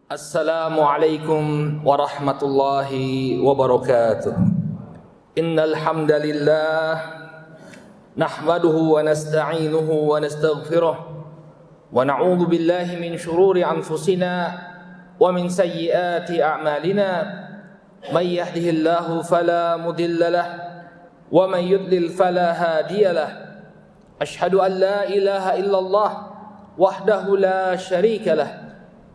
Assalamualaikum warahmatullahi wabarakatuh. Innal hamdalillah nahmaduhu wa nasta'inuhu wa nastaghfiruh wa na'udzu billahi min shururi anfusina wa min sayyiati a'malina. May yahdihillahu fala mudilla lahu wa may yudlil fala hadiya lahu. Ashhadu an la ilaha illallah wahdahu la syarika lahu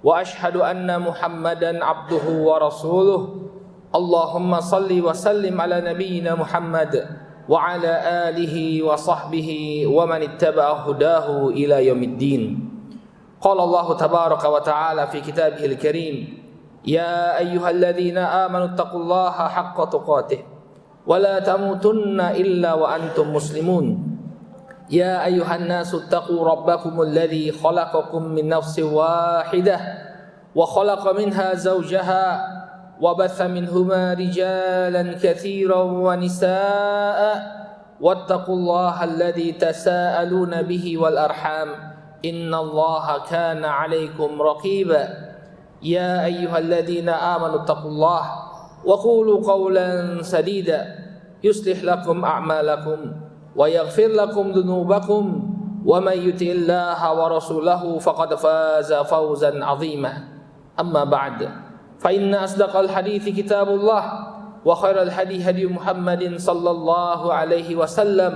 wa ashhadu anna Muhammadan abduhu wa rasuluh. Allahumma salli wa sallim ala nabiyyina Muhammad wa ala alihi wa sahbihi wa man ittaba'a hudahu ila yaumiddin. Qala Allah tabaraka wa ta'ala fi kitabihil karim, ya ayyuhalladzina amanu taqullaha haqqa tuqatih wa la tamutunna illa wa antum muslimun. يا أيها الناس اتقوا ربكم الذي خلقكم من نفس واحدة وخلق منها زوجها وبث منهما رجالا كثيرا ونساء واتقوا الله الذي تساءلون به والأرحام إن الله كان عليكم رقيبا. يا أيها الذين آمنوا اتقوا الله وقولوا قولا سديدا يصلح لكم أعمالكم ويغفر لكم ذنوبكم ومن يطع الله ورسوله فقد فاز فوزا عظيما. أما بعد فإن أصدق الحديث كتاب الله وخير الهدي هدي محمد صلى الله عليه وسلم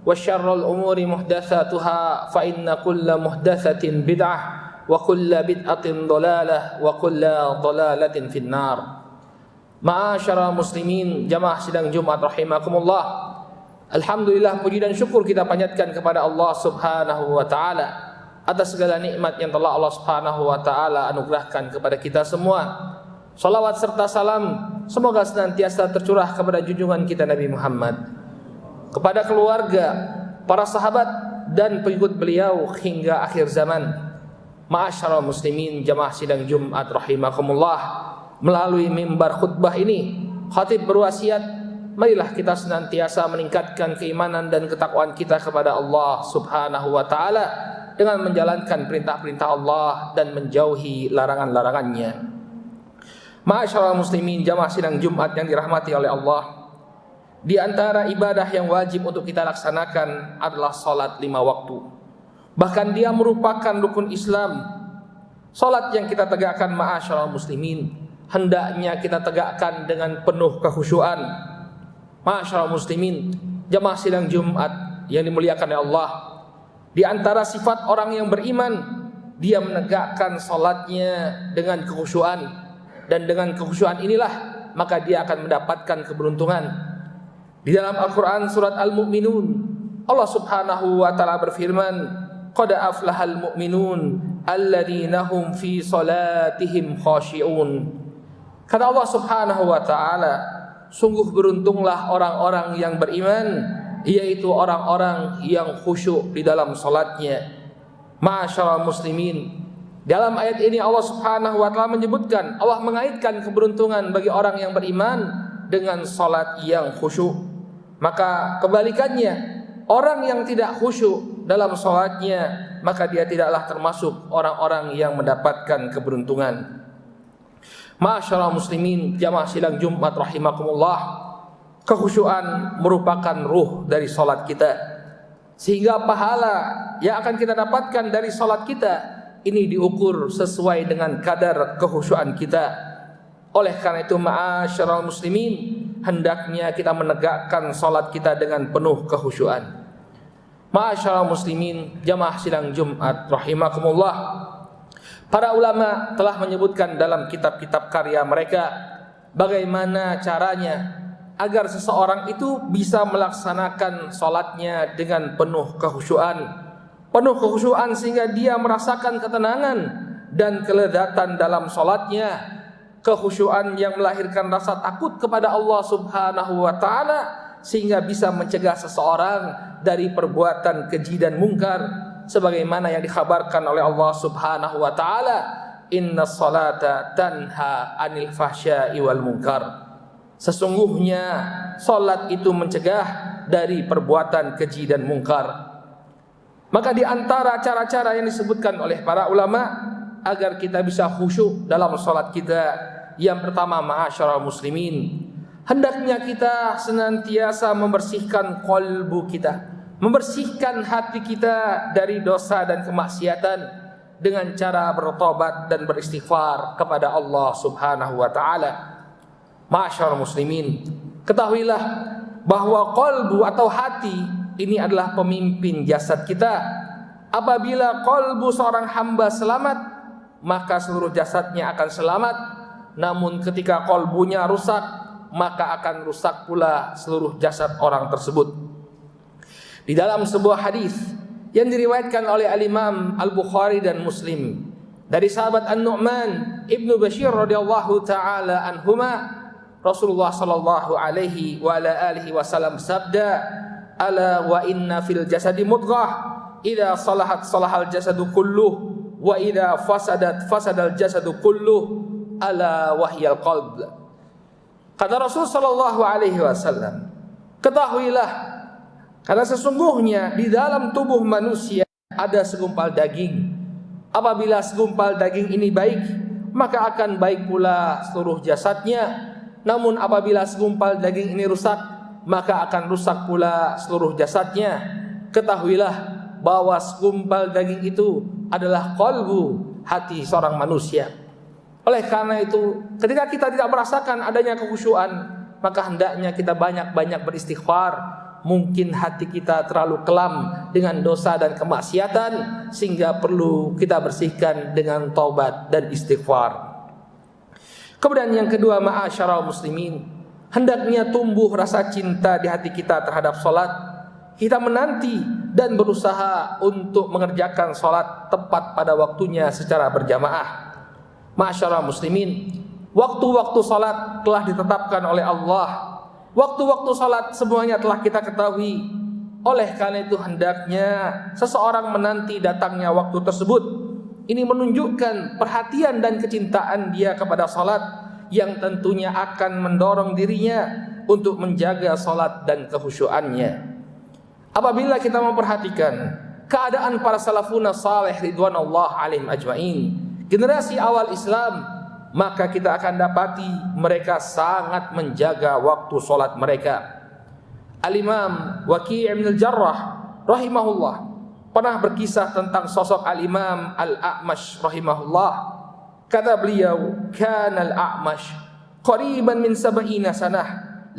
وشر الأمور محدثاتها فإن كل محدثة بدعة وكل بدعة ضلالة وكل ضلالة في النار. Ma'asyara muslimin, jamaah sidang Jumat rahimakumullah. Alhamdulillah, puji dan syukur kita panjatkan kepada Allah Subhanahu wa taala atas segala nikmat yang telah Allah Subhanahu wa taala anugerahkan kepada kita semua. Salawat serta salam semoga senantiasa tercurah kepada junjungan kita Nabi Muhammad, kepada keluarga, para sahabat dan pengikut beliau hingga akhir zaman. Ma'asyara muslimin, jamaah sidang Jumat rahimakumullah, melalui mimbar khutbah ini khatib berwasiat, marilah kita senantiasa meningkatkan keimanan dan ketakwaan kita kepada Allah Subhanahu wa taala dengan menjalankan perintah-perintah Allah dan menjauhi larangan-larangannya. Ma'asyarul muslimin, jamaah sidang Jumat yang dirahmati oleh Allah, di antara ibadah yang wajib untuk kita laksanakan adalah salat 5 waktu. Bahkan dia merupakan rukun Islam. Salat yang kita tegakkan, ma'asyarul muslimin, hendaknya kita tegakkan dengan penuh kekhusyuan. Ma'asyarul muslimin, jamaah sidang Jumat yang dimuliakan oleh Allah, di antara sifat orang yang beriman, dia menegakkan salatnya dengan kekhusyuan, dan dengan kekhusyuan inilah maka dia akan mendapatkan keberuntungan. Di dalam Al-Quran surat Al-Mu'minun, Allah Subhanahu wa ta'ala berfirman, qad aflahal mu'minun alladzina hum fi salatihim khashi'un. Kata Allah Subhanahu wa ta'ala, sungguh beruntunglah orang-orang yang beriman, yaitu orang-orang yang khusyuk di dalam salatnya. Ma'asyarul muslimin, dalam ayat ini Allah Subhanahu wa taala menyebutkan, Allah mengaitkan keberuntungan bagi orang yang beriman dengan salat yang khusyuk. Maka kebalikannya, orang yang tidak khusyuk dalam salatnya, maka dia tidaklah termasuk orang-orang yang mendapatkan keberuntungan. Ma'asyarul muslimin, jamaah sidang Jumat rahimakumullah, kekhusyuan merupakan ruh dari salat kita, sehingga pahala yang akan kita dapatkan dari salat kita ini diukur sesuai dengan kadar kekhusyuan kita. Oleh karena itu, ma'asyarul muslimin, hendaknya kita menegakkan salat kita dengan penuh kekhusyuan. Ma'asyarul muslimin, jamaah sidang Jumat rahimakumullah, para ulama telah menyebutkan dalam kitab-kitab karya mereka bagaimana caranya agar seseorang itu bisa melaksanakan salatnya dengan penuh kekhusyuan. Penuh kekhusyuan sehingga dia merasakan ketenangan dan kelezatan dalam salatnya. Kekhusyuan yang melahirkan rasa takut kepada Allah Subhanahu wa taala sehingga bisa mencegah seseorang dari perbuatan keji dan mungkar, sebagaimana yang dikhabarkan oleh Allah Subhanahu wa taala, innas salata tanha 'anil fahsya'i wal munkar. Sesungguhnya salat itu mencegah dari perbuatan keji dan mungkar. Maka di antara cara-cara yang disebutkan oleh para ulama agar kita bisa khusyuk dalam salat kita. Yang pertama, ma'asyiral muslimin, hendaknya kita senantiasa membersihkan qalbu kita, membersihkan hati kita dari dosa dan kemaksiatan dengan cara bertobat dan beristighfar kepada Allah Subhanahu wa taala. Ma'asyiral muslimin, ketahuilah bahwa qalbu atau hati ini adalah pemimpin jasad kita. Apabila qalbu seorang hamba selamat, maka seluruh jasadnya akan selamat. Namun ketika qalbunya rusak, maka akan rusak pula seluruh jasad orang tersebut. Di dalam sebuah hadis yang diriwayatkan oleh Al-Imam Al-Bukhari dan Muslim dari sahabat An-Nu'man Ibnu Bashir radhiyallahu taala anhuma, Rasulullah sallallahu alaihi wa ala alihi wasallam sabda, "Ala wa inna fil jasadi mudghah, idza salahat salahal jasadu kulluh, wa idza fasadat fasadal jasadu kulluh, ala wahyal qalb." Kata Rasul sallallahu alaihi wasallam, ketahuilah, karena sesungguhnya di dalam tubuh manusia ada segumpal daging. Apabila segumpal daging ini baik, maka akan baik pula seluruh jasadnya. Namun apabila segumpal daging ini rusak, maka akan rusak pula seluruh jasadnya. Ketahuilah bahwa segumpal daging itu adalah qalbu, hati seorang manusia. Oleh karena itu, ketika kita tidak merasakan adanya kekhusyuan, maka hendaknya kita banyak-banyak beristighfar. Mungkin hati kita terlalu kelam dengan dosa dan kemaksiatan, sehingga perlu kita bersihkan dengan taubat dan istighfar. Kemudian yang kedua, ma'asyiral muslimin, hendaknya tumbuh rasa cinta di hati kita terhadap salat. Kita menanti dan berusaha untuk mengerjakan salat tepat pada waktunya secara berjamaah. Ma'asyiral muslimin, waktu-waktu salat telah ditetapkan oleh Allah. Waktu-waktu salat semuanya telah kita ketahui. Oleh karena itu hendaknya seseorang menanti datangnya waktu tersebut. Ini menunjukkan perhatian dan kecintaan dia kepada salat, yang tentunya akan mendorong dirinya untuk menjaga salat dan kekhusyuannya. Apabila kita memperhatikan keadaan para salafun salih ridwanullah alaihim ajmain, generasi awal Islam, maka kita akan dapati mereka sangat menjaga waktu salat mereka. Al-Imam Waqi' bin Al-Jarrah rahimahullah pernah berkisah tentang sosok Al-Imam Al-A'mash rahimahullah. Kata beliau, "Kana Al-A'mash qariban min 70 sanah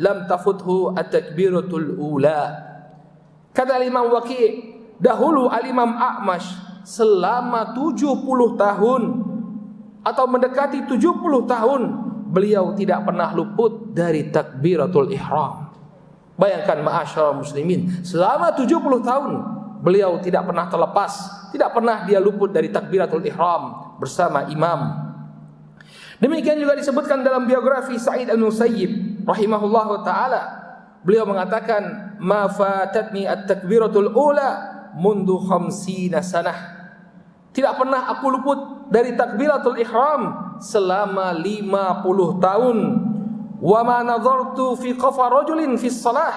lam tafuthu at-takbiratul ula." Kata Al-Imam Waqi', dahulu Al-Imam A'mash selama 70 tahun atau mendekati 70 tahun beliau tidak pernah luput dari takbiratul ihram. Bayangkan ma'asyiral muslimin, selama 70 tahun beliau tidak pernah terlepas, tidak pernah dia luput dari takbiratul ihram bersama imam. Demikian juga disebutkan dalam biografi Sa'id al-Musayyib rahimahullahu taala. Beliau mengatakan, "Ma fatatni at-takbiratul ula mundu 50 sanah." Tidak pernah aku luput dari takbiratul ihram selama 50 tahun. "Wa ma nadhartu fi qafa rajulin fi shalah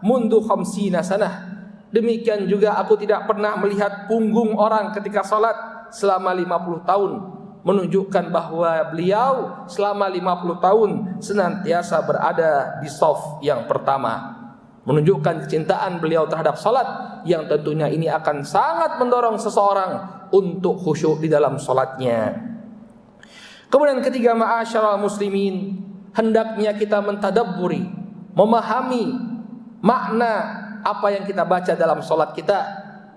mundu 50 sanah." Demikian juga aku tidak pernah melihat punggung orang ketika salat selama 50 tahun, menunjukkan bahwa beliau selama 50 tahun senantiasa berada di shaf yang pertama, menunjukkan kecintaan beliau terhadap salat, yang tentunya ini akan sangat mendorong seseorang untuk khusyuk di dalam salatnya. Kemudian ketiga, ma'asyiral muslimin, hendaknya kita mentadabburi, memahami makna apa yang kita baca dalam salat kita,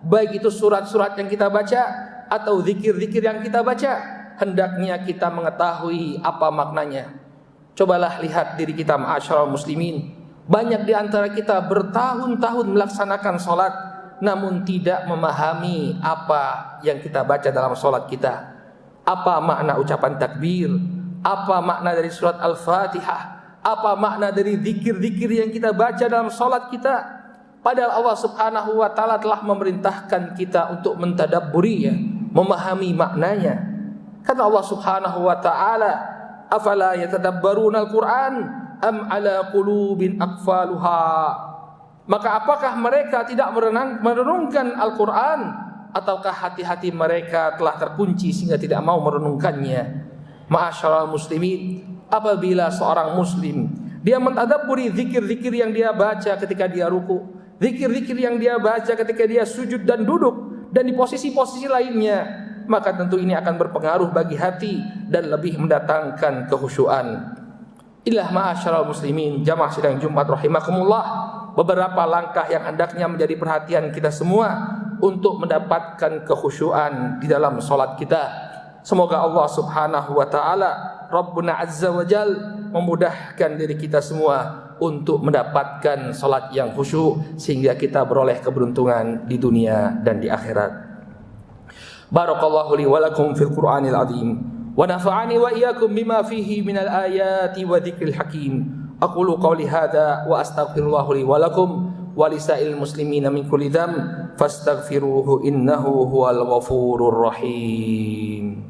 baik itu surat-surat yang kita baca atau zikir-zikir yang kita baca, hendaknya kita mengetahui apa maknanya. Cobalah lihat diri kita ma'asyiral muslimin, banyak di antara kita bertahun-tahun melaksanakan salat namun tidak memahami apa yang kita baca dalam salat kita. Apa makna ucapan takbir, apa makna dari surat Al-Fatihah, apa makna dari zikir-zikir yang kita baca dalam salat kita. Padahal Allah Subhanahu wa taala telah memerintahkan kita untuk mentadabburinya, memahami maknanya. Kata Allah Subhanahu wa taala, "Afala yatadabbaruna al-Qur'an am ala qulubin aqfaluha?" Maka apakah mereka tidak merenungkan Al-Qur'an ataukah hati-hati mereka telah terkunci sehingga tidak mau merenungkannya? Ma'asyiral muslimin, apabila seorang muslim dia mentadabburi zikir-zikir yang dia baca ketika dia ruku, zikir-zikir yang dia baca ketika dia sujud dan duduk, dan di posisi-posisi lainnya, maka tentu ini akan berpengaruh bagi hati dan lebih mendatangkan kekhusyuan. Inilah ma'asyiral muslimin, jamaah sidang Jumat rahimakumullah, beberapa langkah yang hendaknya menjadi perhatian kita semua untuk mendapatkan kekhusyuan di dalam salat kita. Semoga Allah Subhanahu wa taala Rabbuna Azza wa Jal memudahkan diri kita semua untuk mendapatkan salat yang khusyuk sehingga kita beroleh keberuntungan di dunia dan di akhirat. Barakallahu li wa lakum fil Qur'anil azim wa nafa'ani wa iyyakum bima fihi minal ayati wa dzikril hakim. Aqulu qawli hadza wa astaghfirullah li wa lakum wa lisa'il muslimina min kulli dzamb fastaghfiruhu innahu huwal ghafurur rahim.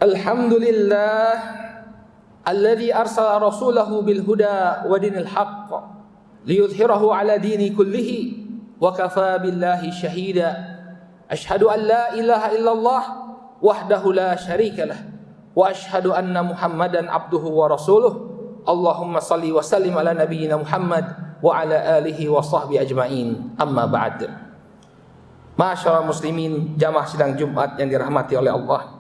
Alhamdulillah alladzi arsala rasulahu bil huda wa dinil haqq liyudhhirahu ala dini kullihi wa kafa billahi shahida. Ashhadu an la ilaha illallah wahdahu la syarika lah wa ashhadu anna Muhammadan abduhu wa rasuluh. Allahumma salli wa sallim ala nabiyyina Muhammad wa ala alihi wa sahbihi ajma'in. Amma ba'd. Ma'asyiral muslimin, jamaah sidang Jumat yang dirahmati oleh Allah.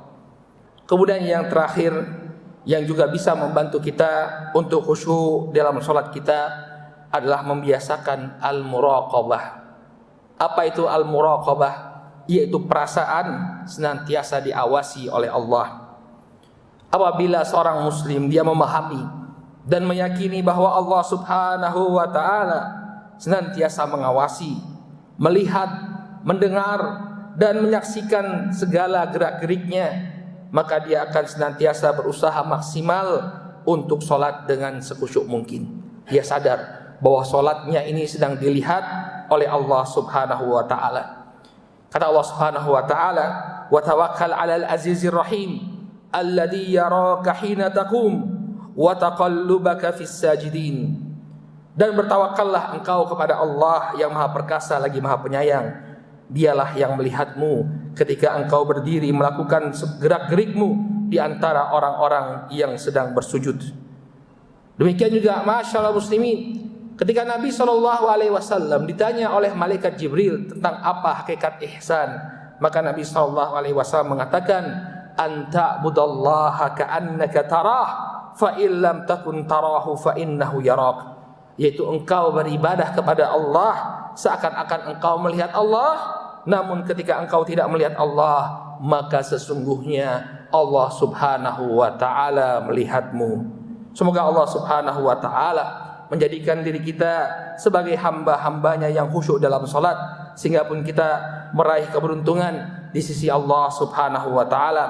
Kemudian yang terakhir yang juga bisa membantu kita untuk khusyuk dalam salat kita adalah membiasakan al-muraqabah. Apa itu al-muraqabah? Yaitu perasaan senantiasa diawasi oleh Allah. Apabila seorang muslim dia memahami dan meyakini bahwa Allah Subhanahu wa taala senantiasa mengawasi, melihat, mendengar dan menyaksikan segala gerak-geriknya, maka dia akan senantiasa berusaha maksimal untuk sholat dengan sekhusyuk mungkin. Dia sadar bahwa sholatnya ini sedang dilihat oleh Allah Subhanahu wa ta'ala. Kata Allah Subhanahu wa ta'ala, wa tawakkal 'alal azizir rahim alladzi yaraka hina taqum wa taqallubaka fis sajidin. Dan bertawakallah engkau kepada Allah yang Maha Perkasa lagi Maha Penyayang. Dialah yang melihatmu ketika engkau berdiri melakukan gerak-gerikmu di antara orang-orang yang sedang bersujud. Demikian juga ma'asyiral muslimin, ketika Nabi SAW ditanya oleh malaikat Jibril tentang apa hakikat ihsan, maka Nabi SAW mengatakan, anta budallaha ka'annaka tarah fa illam takun tarahu fa innahu yarak. Yaitu engkau beribadah kepada Allah seakan-akan engkau melihat Allah, namun ketika engkau tidak melihat Allah, maka sesungguhnya Allah Subhanahu wa ta'ala melihatmu. Semoga Allah Subhanahu wa ta'ala menjadikan diri kita sebagai hamba-hambanya yang khusyuk dalam salat, sehingga pun kita meraih keberuntungan di sisi Allah Subhanahu wa ta'ala.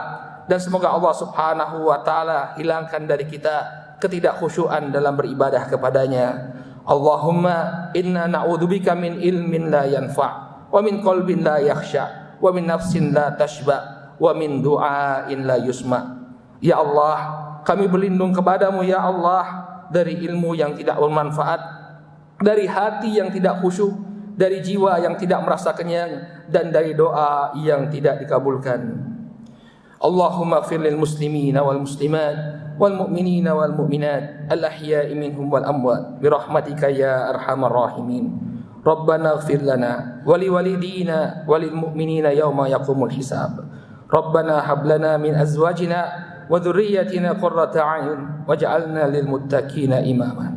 Dan semoga Allah Subhanahu wa ta'ala hilangkan dari kita ketidakkhusyuan dalam beribadah kepadanya. Allahumma inna na'udzubika min ilmin la yanfa' wa min qalbin la yakhsha wa min nafsin la tashba wa min du'ain la yusma. Ya Allah, kami berlindung kepadamu ya Allah dari ilmu yang tidak bermanfaat, dari hati yang tidak khusyuk, dari jiwa yang tidak merasa kenyang, dan dari doa yang tidak dikabulkan. Allahumma ighfir lil muslimina wal muslimat wal mu'minina wal mu'minat al ahya'i minhum wal amwat bi rahmatika ya arhamar rahimin. Rabbana ighfir lana wa li walidina wa lil mu'minina yawma yaqumul hisab. Rabbana hab lana min azwajina wa dhurriyyatina qurrata a'yun waj'alna lil muttaqina imama.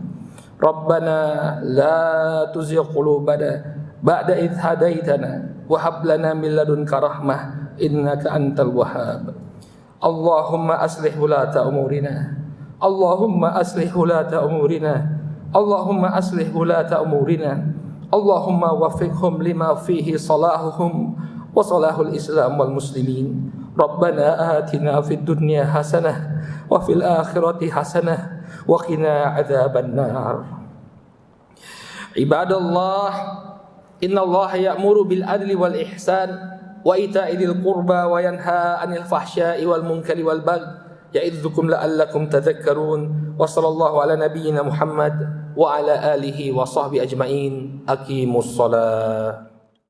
Rabbana la tuzigh qulubana ba'da idh hadaitana wa hab lana min ladunka rahmah innaka antal wahhab. Allahumma aslih wulata umurina, Allahumma aslih wulata umurina, Allahumma aslih wulata umurina, Allahumma waffiqhum lima fihi salahuhum wa salahul islam wal muslimin. Rabbana atina fid dunya hasanah wa fil akhirati hasanah wa qina adzaban nar. Ibadallah, innallaha ya'muru bil adli wal ihsan wa ita'i dzil qurba wa yanha 'anil fahsya'i wal munkari wal baghi ya'idzukum la'allakum tadhakkarun. Wa sallallahu ala nabiyyina Muhammad wa ala alihi wa sahbihi ajma'in. Aqimus shalah.